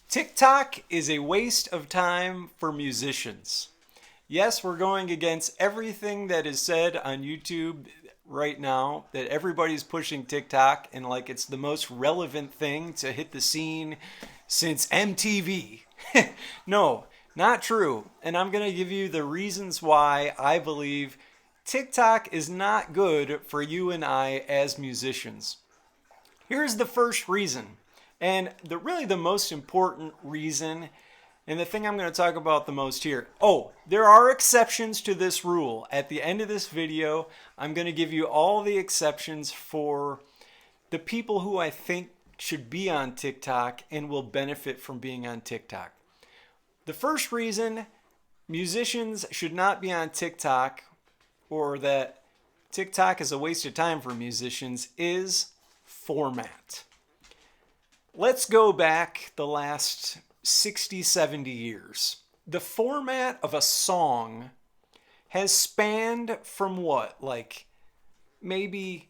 TikTok is a waste of time for musicians. Yes, we're going against everything that is said on YouTube right now, that everybody's pushing TikTok and like it's the most relevant thing to hit the scene since MTV. No, not true. And I'm going to give you the reasons why I believe TikTok is not good for you and I as musicians. Here's the first reason, and really the most important reason, and the thing I'm going to talk about the most here. Oh, there are exceptions to this rule. At the end of this video, I'm going to give you all the exceptions for the people who I think should be on TikTok and will benefit from being on TikTok. The first reason musicians should not be on TikTok, or that TikTok is a waste of time for musicians, is format. Let's go back the last 60, 70 years. The format of a song has spanned from what? Like maybe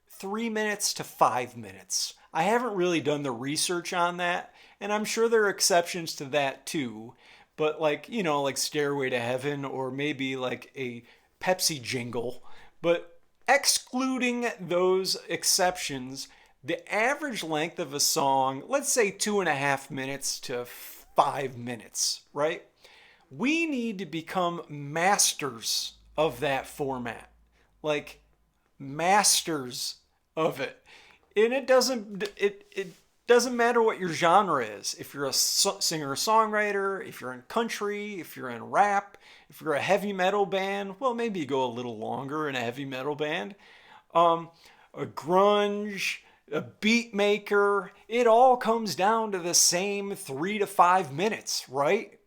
3 minutes to 5 minutes. I haven't really done the research on that, and I'm sure there are exceptions to that too. But like, like Stairway to Heaven or maybe like a Pepsi jingle. But excluding those exceptions, the average length of a song, let's say 2.5 minutes to 5 minutes, right? We need to become masters of that format. Like masters of it. And it doesn't matter what your genre is. If you're a singer-songwriter, if you're in country, if you're in rap, if you're a heavy metal band, well, maybe you go a little longer in a heavy metal band. A grunge, a beat maker, it all comes down to the same 3 to 5 minutes, right?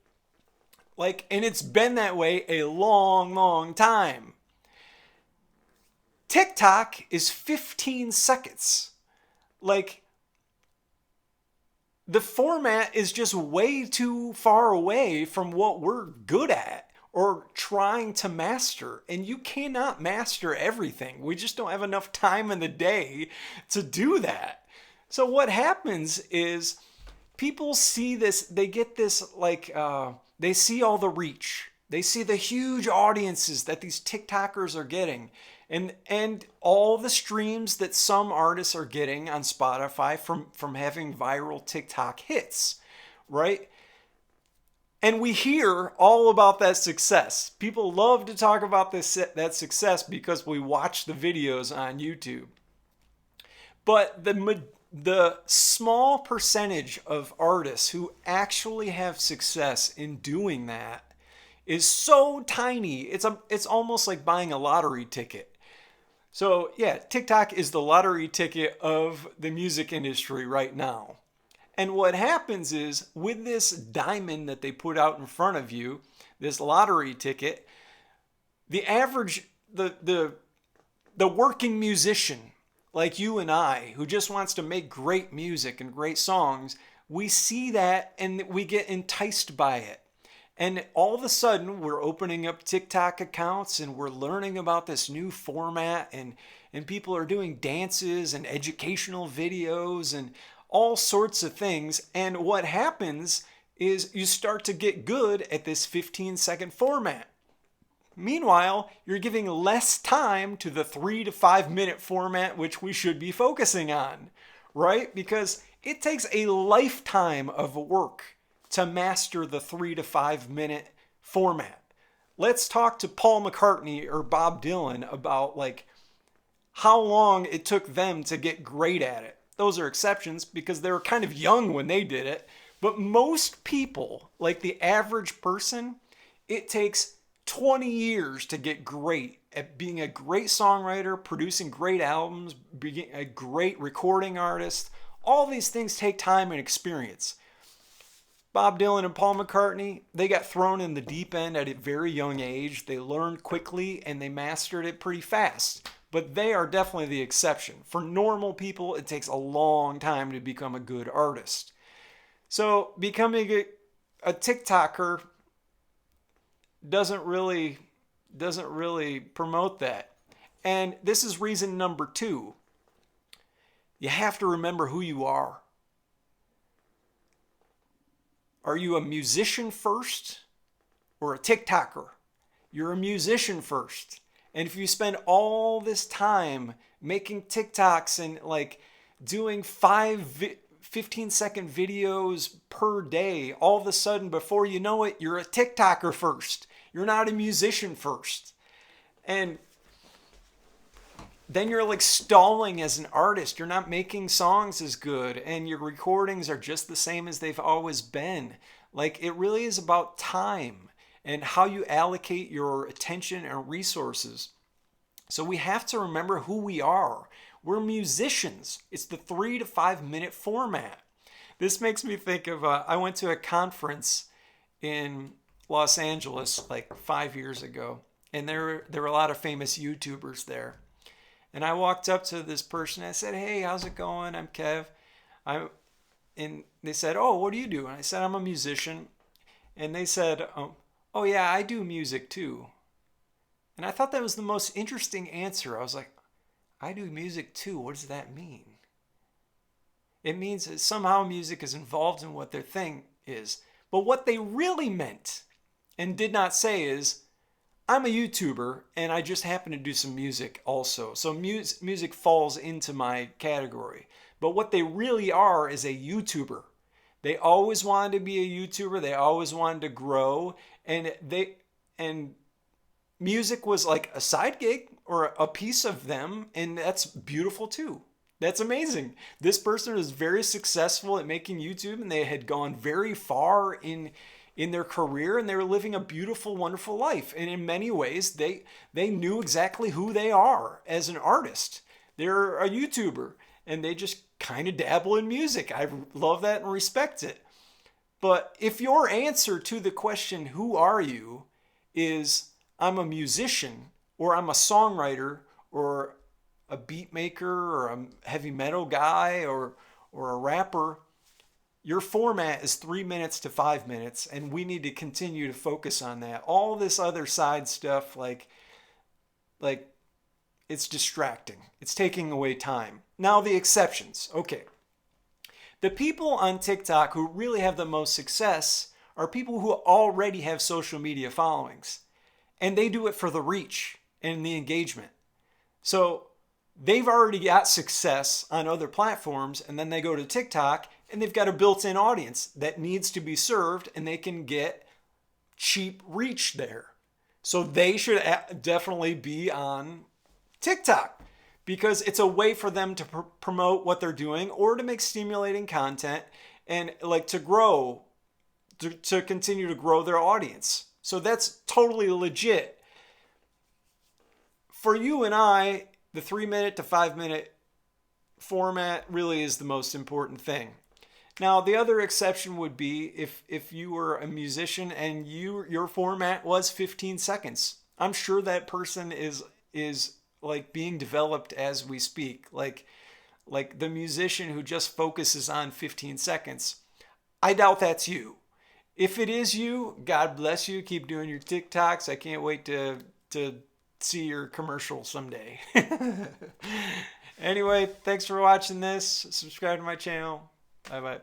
And it's been that way a long, long time. TikTok is 15 seconds. The format is just way too far away from what we're good at or trying to master. And you cannot master everything. We just don't have enough time in the day to do that. So what happens is people see this, they get this they see all the reach. They see the huge audiences that these TikTokers are getting. And all the streams that some artists are getting on Spotify from having viral TikTok hits, right? And we hear all about that success. People love to talk about that success because we watch the videos on YouTube. But the small percentage of artists who actually have success in doing that is so tiny. It's almost like buying a lottery ticket. So yeah, TikTok is the lottery ticket of the music industry right now. And what happens is with this diamond that they put out in front of you, this lottery ticket, the average, the working musician like you and I, who just wants to make great music and great songs, we see that and we get enticed by it. And all of a sudden, we're opening up TikTok accounts and we're learning about this new format, and people are doing dances and educational videos and all sorts of things. And what happens is you start to get good at this 15-second format. Meanwhile, you're giving less time to the 3 to 5 minute format, which we should be focusing on, right? Because it takes a lifetime of work to master the 3 to 5 minute format. Let's talk to Paul McCartney or Bob Dylan about how long it took them to get great at it. Those are exceptions because they were kind of young when they did it. But most people, like the average person, it takes 20 years to get great at being a great songwriter, producing great albums, being a great recording artist. All these things take time and experience. Bob Dylan and Paul McCartney, they got thrown in the deep end at a very young age. They learned quickly and they mastered it pretty fast. But they are definitely the exception. For normal people, it takes a long time to become a good artist. So becoming a TikToker doesn't really promote that. And this is reason number 2. You have to remember who you are. Are you a musician first or a TikToker? You're a musician first. And if you spend all this time making TikToks and like doing 15-second videos per day, all of a sudden, before you know it, you're a TikToker first. You're not a musician first. And then you're like stalling as an artist. You're not making songs as good, and your recordings are just the same as they've always been. Like, it really is about time and how you allocate your attention and resources. So we have to remember who we are. We're musicians. It's the 3 to 5 minute format. This makes me think of, I went to a conference in Los Angeles like 5 years ago, and there were a lot of famous YouTubers there. And I walked up to this person. I said, "Hey, how's it going? I'm Kev." And they said, "Oh, what do you do?" And I said, "I'm a musician." And they said, "Oh yeah, I do music too." And I thought that was the most interesting answer. I was like, "I do music too. What does that mean?" It means that somehow music is involved in what their thing is. But what they really meant and did not say is, I'm a YouTuber and I just happen to do some music also. So music falls into my category. But what they really are is a YouTuber. They always wanted to be a YouTuber. They always wanted to grow. And music was like a side gig or a piece of them. And that's beautiful too. That's amazing. This person was very successful at making YouTube, and they had gone very far in their career, and they were living a beautiful, wonderful life. And in many ways, they knew exactly who they are as an artist. They're a YouTuber, and they just kind of dabble in music. I love that and respect it. But if your answer to the question, who are you, is I'm a musician, or I'm a songwriter, or a beat maker, or a heavy metal guy, or a rapper, your format is 3 minutes to 5 minutes, and we need to continue to focus on that. All this other side stuff, like it's distracting. It's taking away time. Now the exceptions. Okay. The people on TikTok who really have the most success are people who already have social media followings, and they do it for the reach and the engagement. So they've already got success on other platforms, and then they go to TikTok and they've got a built-in audience that needs to be served, and they can get cheap reach there. So they should definitely be on TikTok, because it's a way for them to promote what they're doing, or to make stimulating content, and like to grow, to continue to grow their audience. So that's totally legit. For you and I, the 3 minute to 5 minute format really is the most important thing. Now, the other exception would be if you were a musician and your format was 15 seconds. I'm sure that person is like being developed as we speak. Like the musician who just focuses on 15 seconds. I doubt that's you. If it is you, God bless you. Keep doing your TikToks. I can't wait to see your commercial someday. Anyway, thanks for watching this. Subscribe to my channel. Bye-bye.